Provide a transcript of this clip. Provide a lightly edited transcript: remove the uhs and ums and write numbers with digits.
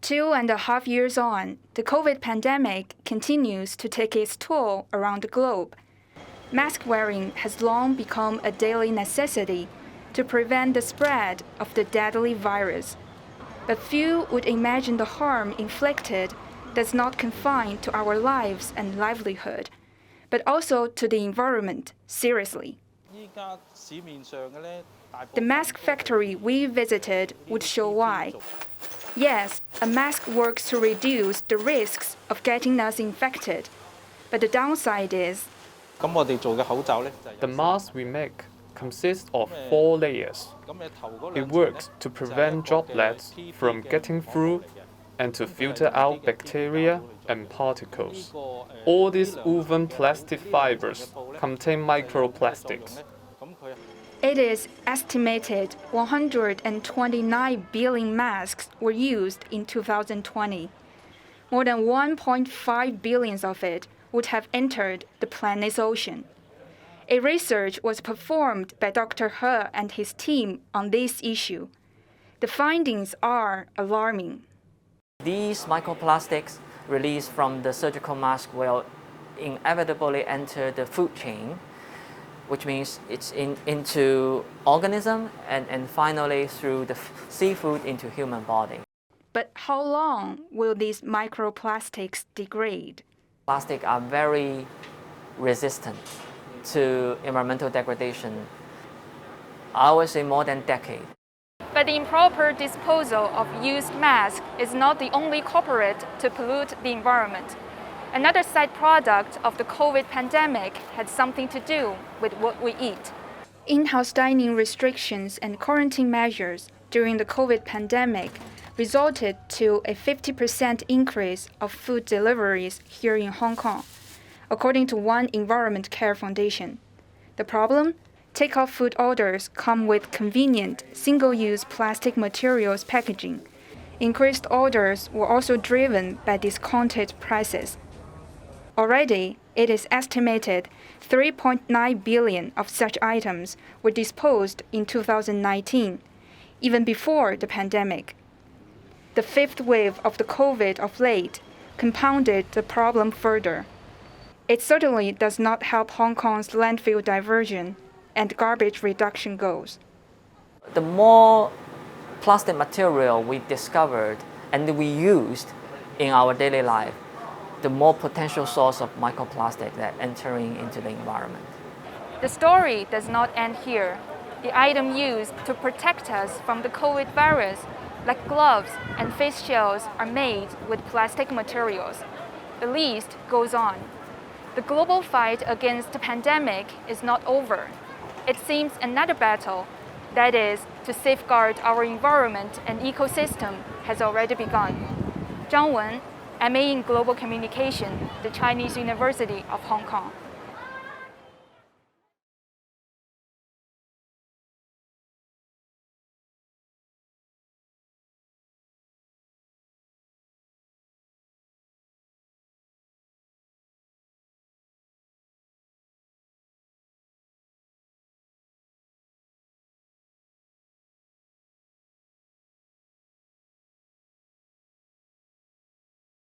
2.5 years on, the COVID pandemic continues to take its toll around the globe. Mask wearing has long become a daily necessity to prevent the spread of the deadly virus. But few would imagine the harm inflicted does not confine to our lives and livelihood, but also to the environment seriously. The mask factory we visited would show why. Yes, a mask works to reduce the risks of getting us infected, but the downside is the mask we make consists of 4 layers. It works to prevent droplets from getting through and to filter out bacteria and particles. All these woven plastic fibers contain microplastics. It is estimated 129 billion masks were used in 2020. More than 1.5 billion of it would have entered the planet's ocean. A research was performed by Dr. He and his team on this issue. The findings are alarming. These microplastics released from the surgical mask will inevitably enter the food chain, which means it's into organism and finally through the seafood into human body. But how long will these microplastics degrade? Plastics are very resistant to environmental degradation. I would say more than a decade. But the improper disposal of used masks is not the only culprit to pollute the environment. Another side product of the COVID pandemic had something to do with what we eat. In-house dining restrictions and quarantine measures during the COVID pandemic resulted to a 50% increase of food deliveries here in Hong Kong, according to one Environment Care Foundation. The problem? Takeout food orders come with convenient, single-use plastic materials packaging. Increased orders were also driven by discounted prices. Already, it is estimated 3.9 billion of such items were disposed in 2019, even before the pandemic. The fifth wave of the COVID of late compounded the problem further. It certainly does not help Hong Kong's landfill diversion and garbage reduction goals. The more plastic material we discovered and we used in our daily life, the more potential source of microplastic that entering into the environment. The story does not end here. The item used to protect us from the COVID virus, like gloves and face shields, are made with plastic materials. The list goes on. The global fight against the pandemic is not over. It seems another battle, that is, to safeguard our environment and ecosystem, has already begun. Zhang Wen, MA in Global Communication, the Chinese University of Hong Kong.